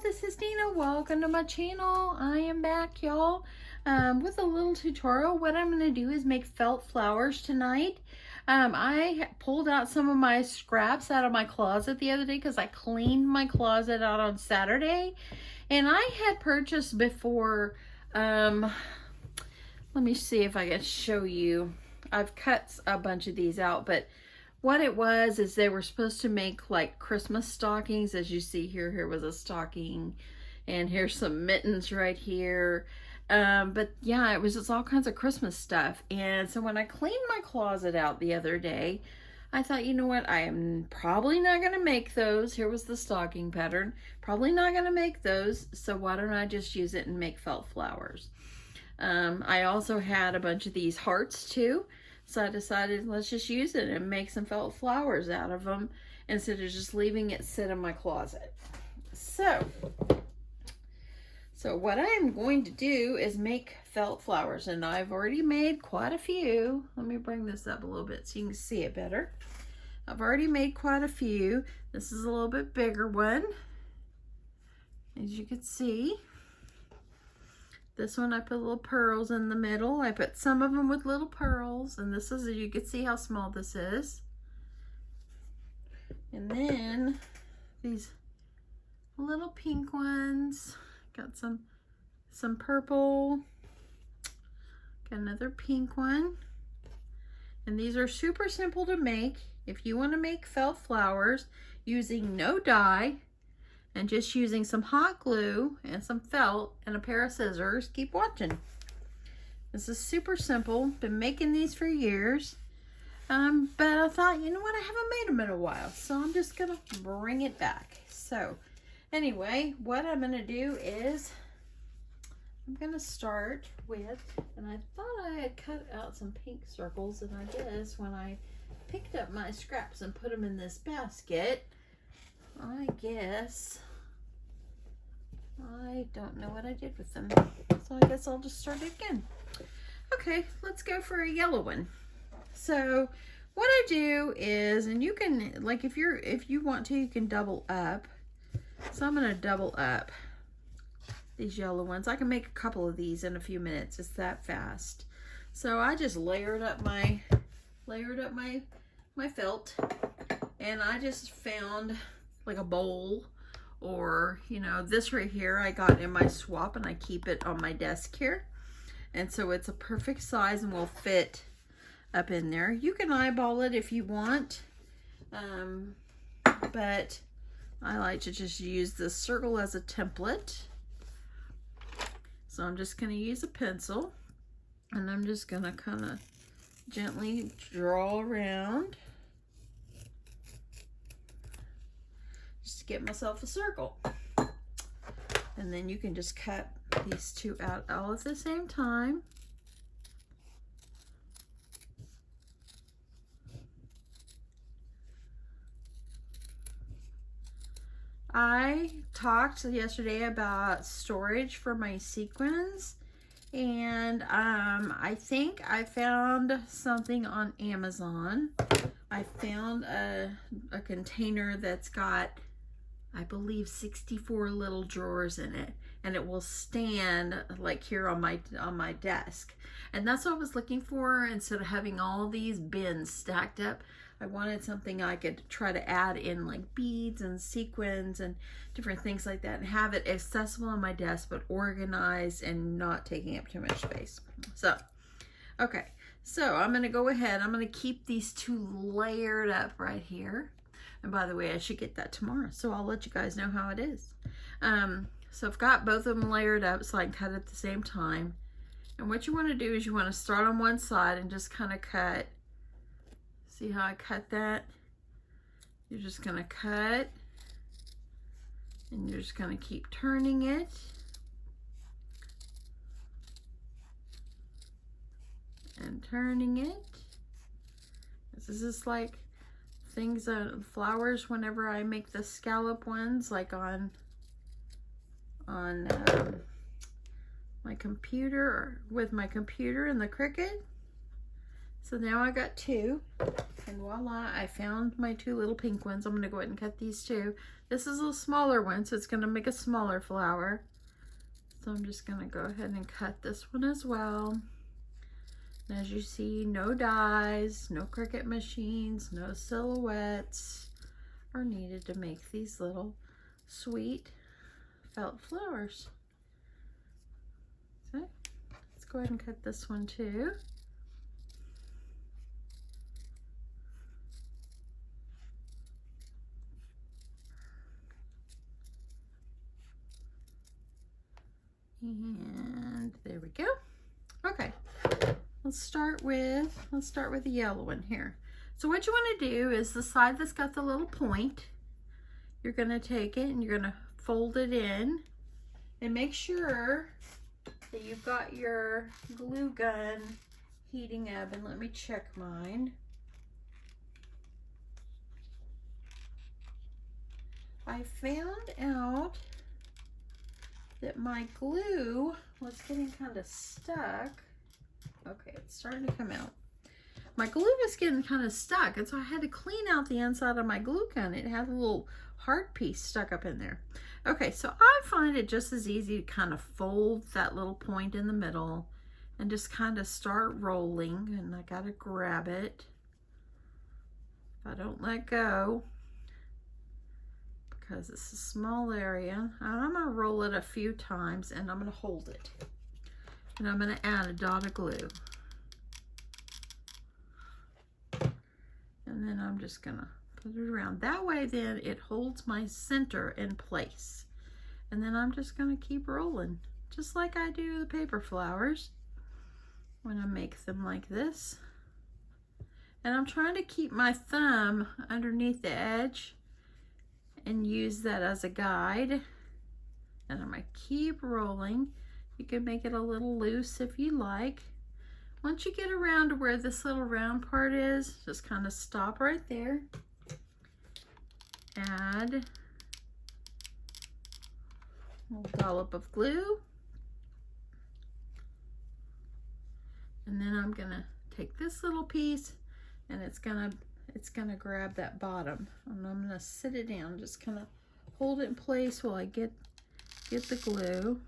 this is Dina. Welcome to my channel. I am back, y'all, with a little tutorial. What I'm going to do is make felt flowers tonight. I pulled out some of my scraps out of my closet the other day because I cleaned my closet out on Saturday. And I had purchased before, let me see if I can show you. I've cut a bunch of these out, but what it was is they were supposed to make like Christmas stockings. As you see here, here was a stocking, and here's some mittens right here. But yeah, it was just all kinds of Christmas stuff. And so when I cleaned my closet out the other day, I thought, you know what, I am probably not going to make those. Here was the stocking pattern. Probably not going to make those, so why don't I just use it and make felt flowers. I also had a bunch of these hearts too. So I decided, let's just use it and make some felt flowers out of them instead of just leaving it sit in my closet. So what I'm going to do is make felt flowers, and I've already made quite a few. Let me bring this up a little bit so you can see it better. I've already made quite a few. This is a little bit bigger one, as you can see. This one I put little pearls in the middle. I put some of them with little pearls, and this is, you can see how small this is. And then these little pink ones. Got some purple. Got another pink one. And these are super simple to make. If you want to make felt flowers using no dye, and just using some hot glue and some felt and a pair of scissors, keep watching. This is super simple. Been making these for years. But I thought, you know what, I haven't made them in a while, so I'm just gonna bring it back. So anyway, what I'm gonna do is I'm gonna start with, and I thought I had cut out some pink circles, and I guess when I picked up my scraps and put them in this basket, I guess I don't know what I did with them. So I guess I'll just start again. Okay, let's go for a yellow one. So what I do is, and you can, like, if you want to, you can double up. So I'm gonna double up these yellow ones. I can make a couple of these in a few minutes. It's that fast. So I just layered up my felt, and I just found like a bowl, or you know, this right here I got in my swap, and I keep it on my desk here, and so it's a perfect size and will fit up in there. You can eyeball it if you want, but I like to just use this circle as a template. So I'm just going to use a pencil, and I'm just going to kind of gently draw around just to get myself a circle. And then you can just cut these two out all at the same time. I talked yesterday about storage for my sequins, and I think I found something on Amazon. I found a container that's got, I believe, 64 little drawers in it, and it will stand like here on my desk. And that's what I was looking for. Instead of having all these bins stacked up, I wanted something I could try to add in, like beads and sequins and different things like that, and have it accessible on my desk but organized and not taking up too much space. So okay, so I'm gonna go ahead, I'm gonna keep these two layered up right here. And by the way, I should get that tomorrow, so I'll let you guys know how it is. So I've got both of them layered up so I can cut at the same time. And what you want to do is you want to start on one side and just kind of cut. See how I cut that? You're just going to cut, and you're just going to keep turning it. And turning it. This is like things, flowers, whenever I make the scallop ones, like on my computer, with my computer and the Cricut. So now I got 2, and voila, I found my 2 little pink ones. I'm going to go ahead and cut these 2. This is a smaller one, so it's going to make a smaller flower. So I'm just going to go ahead and cut this one as well. And as you see, no dies, no Cricut machines, no silhouettes are needed to make these little sweet felt flowers. So let's go ahead and cut this one too. And there we go. Okay, let's start with the yellow one here. So what you want to do is the side that's got the little point, you're going to take it and you're going to fold it in, and make sure that you've got your glue gun heating up. And let me check mine. I found out that my glue was getting kind of stuck. Okay, it's starting to come out. My glue was getting kind of stuck, and so I had to clean out the inside of my glue gun. It had a little hard piece stuck up in there. Okay, so I find it just as easy to kind of fold that little point in the middle and just kind of start rolling, and I gotta grab it. If I don't let go, because it's a small area, I'm going to roll it a few times, and I'm going to hold it. And I'm going to add a dot of glue. And then I'm just going to put it around. That way then it holds my center in place. And then I'm just going to keep rolling, just like I do the paper flowers when I make them like this. And I'm trying to keep my thumb underneath the edge and use that as a guide. And I'm going to keep rolling. You can make it a little loose if you like. Once you get around to where this little round part is, just kind of stop right there. Add a little dollop of glue. And then I'm going to take this little piece, and it's gonna grab that bottom, and I'm gonna sit it down, just kind of hold it in place while I get the glue.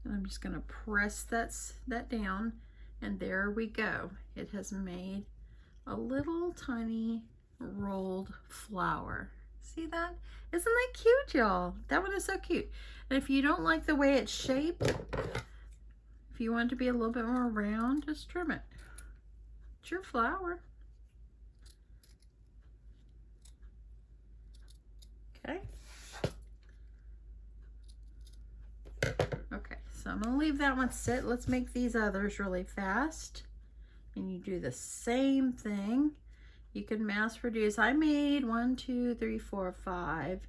And I'm just gonna press that down, and there we go. It has made a little tiny rolled flower. See that? Isn't that cute, y'all? That one is so cute. And if you don't like the way it's shaped, if you want it to be a little bit more round, just trim it. It's your flower. Okay. Okay, so I'm gonna leave that one sit. Let's make these others really fast. And you do the same thing. You can mass produce. I made 1, 2, 3, 4, 5.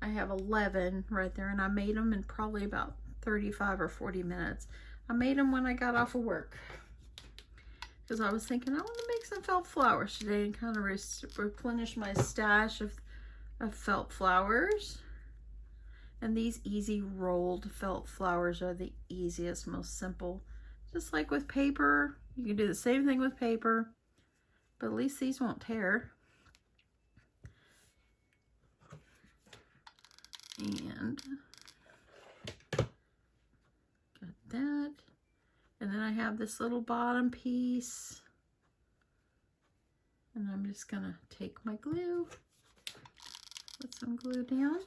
I have 11 right there, and I made them in probably about 35 or 40 minutes. I made them when I got off of work, because I was thinking I want to make some felt flowers today and kind of replenish my stash of felt flowers. And these easy rolled felt flowers are the easiest, most simple. Just like with paper, you can do the same thing with paper, but at least these won't tear. And got that. And then I have this little bottom piece. And I'm just gonna take my glue, put some glue down.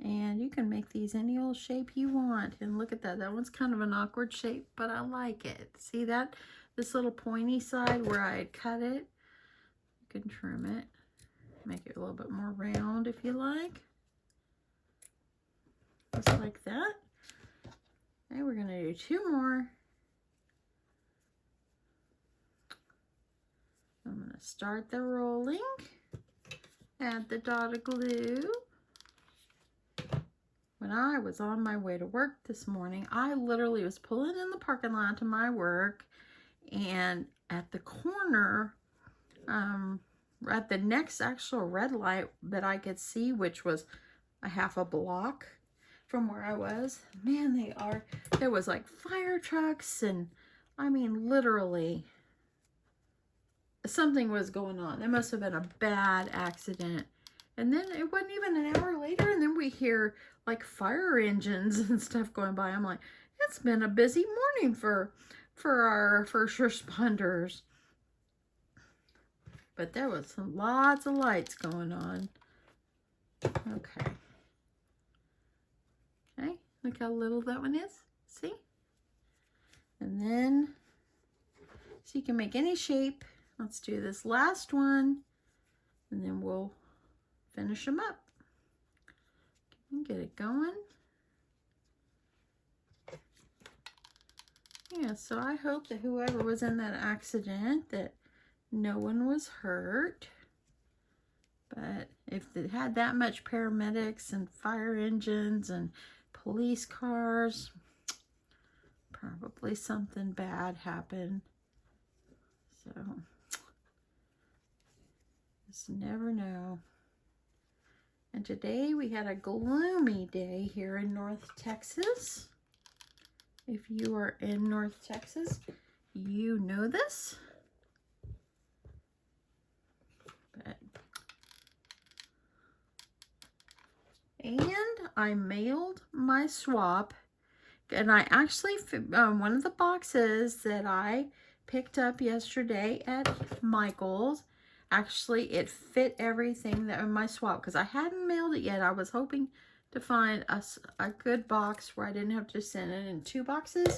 And you can make these any old shape you want. And look at that. That one's kind of an awkward shape, but I like it. See that? This little pointy side where I had cut it, you can trim it. Make it a little bit more round if you like. Just like that. Okay, we're going to do 2 more. I'm going to start the rolling. Add the dot of glue. When I was on my way to work this morning, I literally was pulling in the parking lot to my work, and at the corner, at the next actual red light that I could see, which was a half a block, from where I was. Man, there was like fire trucks and I mean, literally something was going on. There must have been a bad accident. And then it wasn't even an hour later, and then we hear like fire engines and stuff going by. I'm like, it's been a busy morning for our first responders. But there was lots of lights going on. Okay. Okay, look how little that one is. See? And then, so you can make any shape. Let's do this last one, and then we'll finish them up. Get it going. Yeah, so I hope that whoever was in that accident, that no one was hurt. But if it had that much paramedics and fire engines and police cars, probably something bad happened. So, just never know. And today we had a gloomy day here in North Texas. If you are in North Texas, you know this. But, and I mailed my swap. And I actually, one of the boxes that I picked up yesterday at Michael's, actually it fit everything that in my swap, because I hadn't mailed it yet. I was hoping to find a good box where I didn't have to send it in 2 boxes.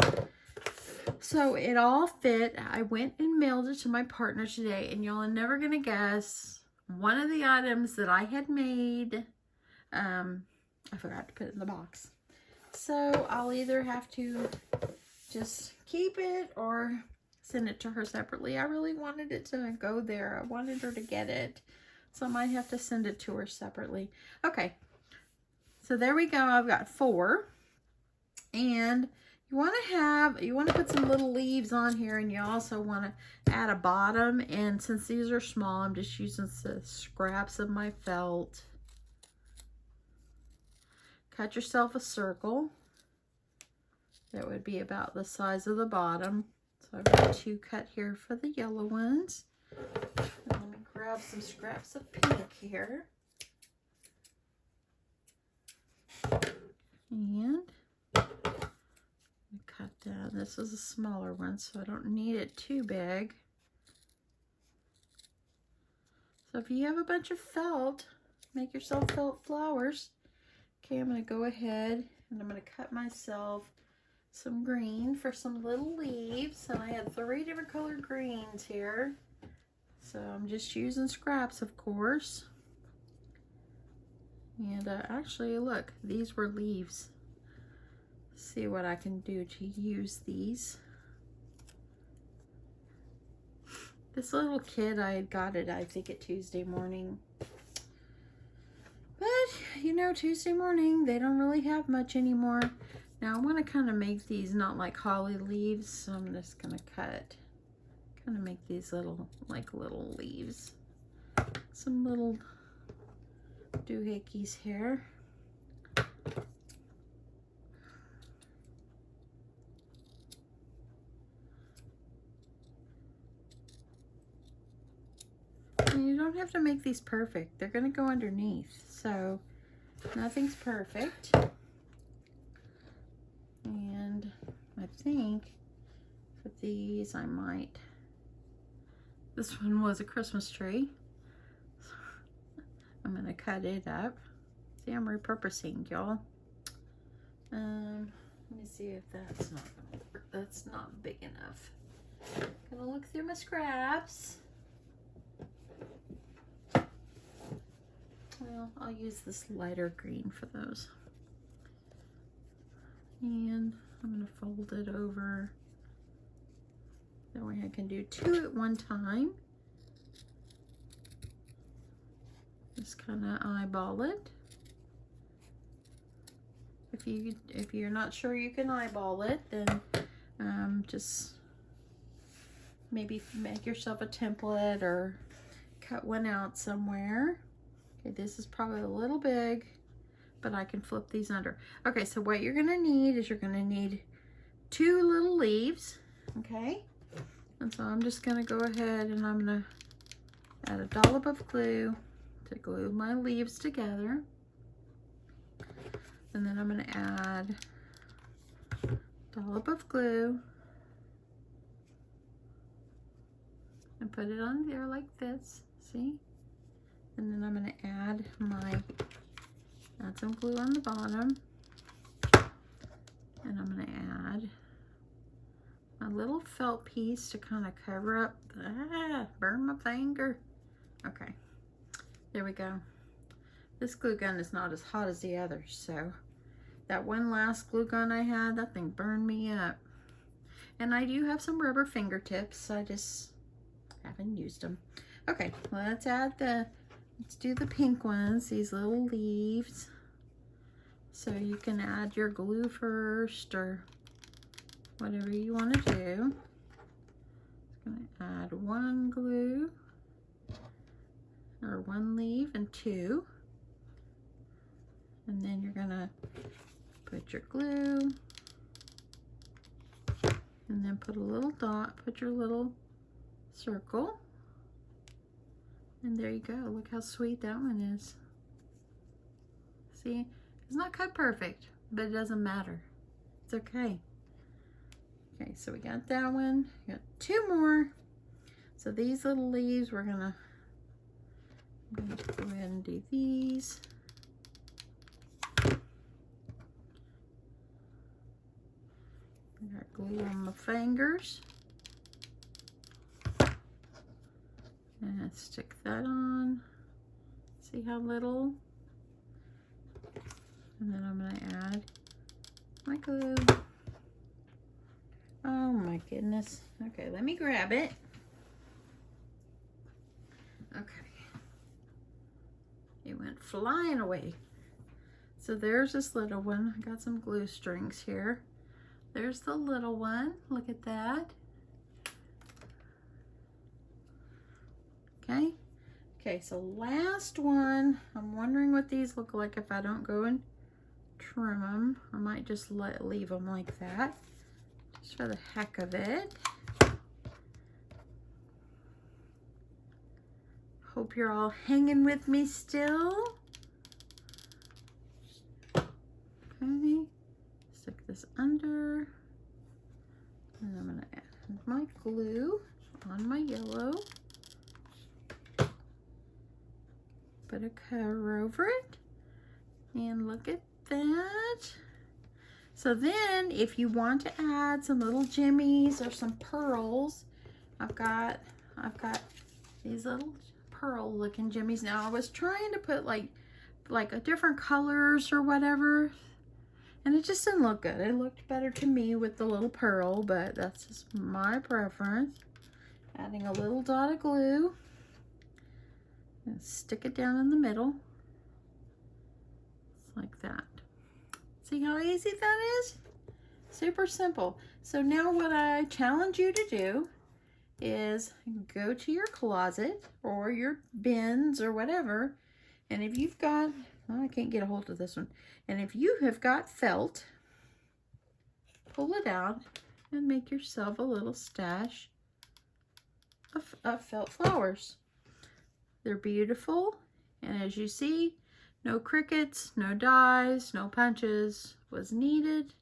So it all fit. I went and mailed it to my partner today, and y'all are never gonna guess one of the items that I had made. I forgot to put it in the box. So I'll either have to just keep it or send it to her separately. I really wanted it to go there. I wanted her to get it. So I might have to send it to her separately. Okay. So there we go. I've got 4. And you want to put some little leaves on here, and you also want to add a bottom. And since these are small, I'm just using the scraps of my felt. Cut yourself a circle. That would be about the size of the bottom. So I've got 2 cut here for the yellow ones. And let me grab some scraps of pink here. And cut down. This is a smaller one, so I don't need it too big. So if you have a bunch of felt, make yourself felt flowers. Okay, I'm going to go ahead and I'm going to cut myself some green for some little leaves. And I had 3 different colored greens here. So I'm just using scraps, of course. And actually, look, these were leaves. See what I can do to use these. This little kid, I had got it, I think, at Tuesday morning. But, you know, Tuesday morning, they don't really have much anymore. Now, I want to kind of make these not like holly leaves, so I'm just going to kind of make these little leaves. Some little doohickeys here. And you don't have to make these perfect. They're going to go underneath, so nothing's perfect. And I think for these I might, this one was a Christmas tree. I'm going to cut it up. See, I'm repurposing, y'all. Let me see if that's not going to work. That's not big enough. Gonna look through my scraps. Well, I'll use this lighter green for those. And I'm going to fold it over. That way I can do 2 at one time. Just kind of eyeball it. If you're not sure you can eyeball it, then just maybe make yourself a template or cut one out somewhere. Okay, this is probably a little big, but I can flip these under. Okay, so what you're gonna need is you're gonna need 2 little leaves, okay? And so I'm just gonna go ahead and I'm gonna add a dollop of glue to glue my leaves together. And then I'm gonna add a dollop of glue and put it on there like this, see? And then I'm gonna add some glue on the bottom. And I'm gonna add a little felt piece to kind of cover up, burn my finger. Okay, there we go. This glue gun is not as hot as the others, so that one last glue gun I had, that thing burned me up. And I do have some rubber fingertips, I just haven't used them. Okay, let's do the pink ones, these little leaves. So you can add your glue first or whatever you want to do. I'm going to add 1 glue, or 1 leaf and 2. And then you're going to put your glue, and then put a little dot, put your little circle. And there you go. Look how sweet that one is. See, it's not cut perfect, but it doesn't matter. It's okay. Okay, so we got that one. We got 2 more. So these little leaves, I'm gonna go ahead and do these. I got glue on my fingers. And stick that on. See how little? And then I'm gonna add my glue. Oh my goodness. Okay, let me grab it. Okay. It went flying away. So there's this little one. I got some glue strings here. There's the little one. Look at that. Okay. Okay, so last one. I'm wondering what these look like if I don't go and trim them. I might just leave them like that, just for the heck of it. Hope you're all hanging with me still. Okay, stick this under, and I'm gonna add my glue on my yellow. Put a cover over it, and look at that. So then if you want to add some little jimmies or some pearls, I've got these little pearl looking jimmies. Now I was trying to put like a different colors or whatever, and it just didn't look good. It looked better to me with the little pearl, but that's just my preference. Adding a little dot of glue and stick it down in the middle. Just like that. See how easy that is? Super simple. So now what I challenge you to do is go to your closet or your bins or whatever, and if you've got, well, I can't get a hold of this one, and if you have got felt, pull it out and make yourself a little stash of felt flowers. They're beautiful, and as you see, no crickets, no dies, no punches was needed.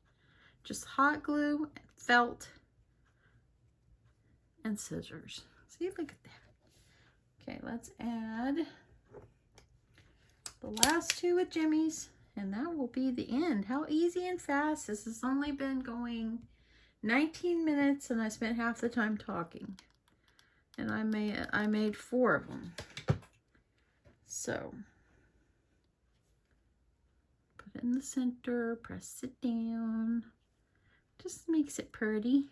Just hot glue, felt, and scissors. See, look at that. Okay, let's add the last 2 with jimmies, and that will be the end. How easy and fast. This has only been going 19 minutes, and I spent half the time talking. And I made 4 of them. So put it in the center, press it down. Just makes it pretty.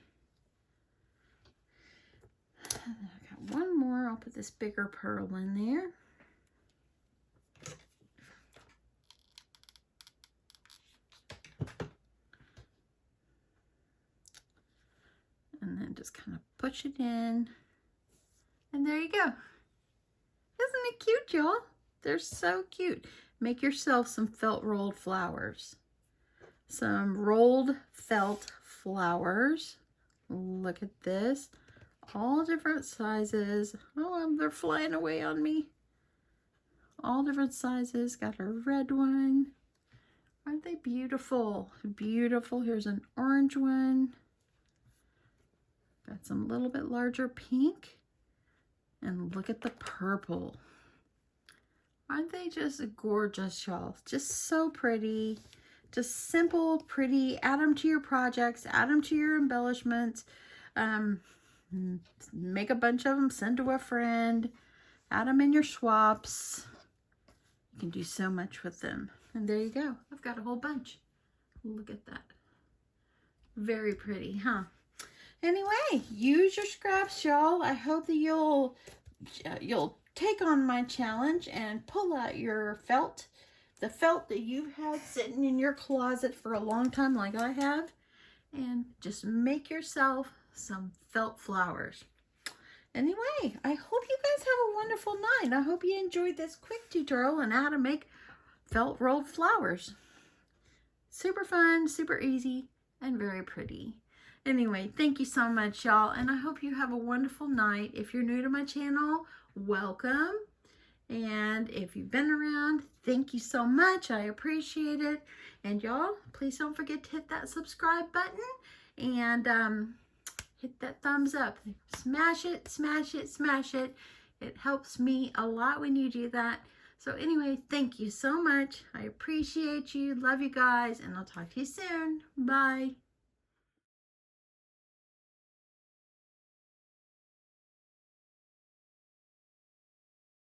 And then I got 1 more. I'll put this bigger pearl in there. And then just kind of push it in. And there you go. Isn't it cute, y'all? They're so cute. make yourself some felt rolled flowers. Some rolled felt flowers. Look at this. All different sizes. Oh, they're flying away on me. All different sizes. Got a red one. Aren't they beautiful? Beautiful. Here's an orange one. Got some little bit larger pink. And look at the purple. Aren't they just gorgeous, y'all? Just so pretty. Just simple, pretty. Add them to your projects. Add them to your embellishments. Make a bunch of them. Send to a friend. Add them in your swaps. You can do so much with them. And there you go. I've got a whole bunch. Look at that. Very pretty, huh? Anyway, use your scraps, y'all. I hope that you'll take on my challenge and pull out your felt. The felt that you've had sitting in your closet for a long time like I have. And just make yourself some felt flowers. Anyway, I hope you guys have a wonderful night. I hope you enjoyed this quick tutorial on how to make felt rolled flowers. Super fun, super easy, and very pretty. Anyway, thank you so much, y'all, and I hope you have a wonderful night. If you're new to my channel, welcome. And if you've been around, thank you so much. I appreciate it. And y'all, please don't forget to hit that subscribe button and hit that thumbs up. Smash it, smash it, smash it. It helps me a lot when you do that. So anyway, thank you so much. I appreciate you. Love you guys. And I'll talk to you soon. Bye.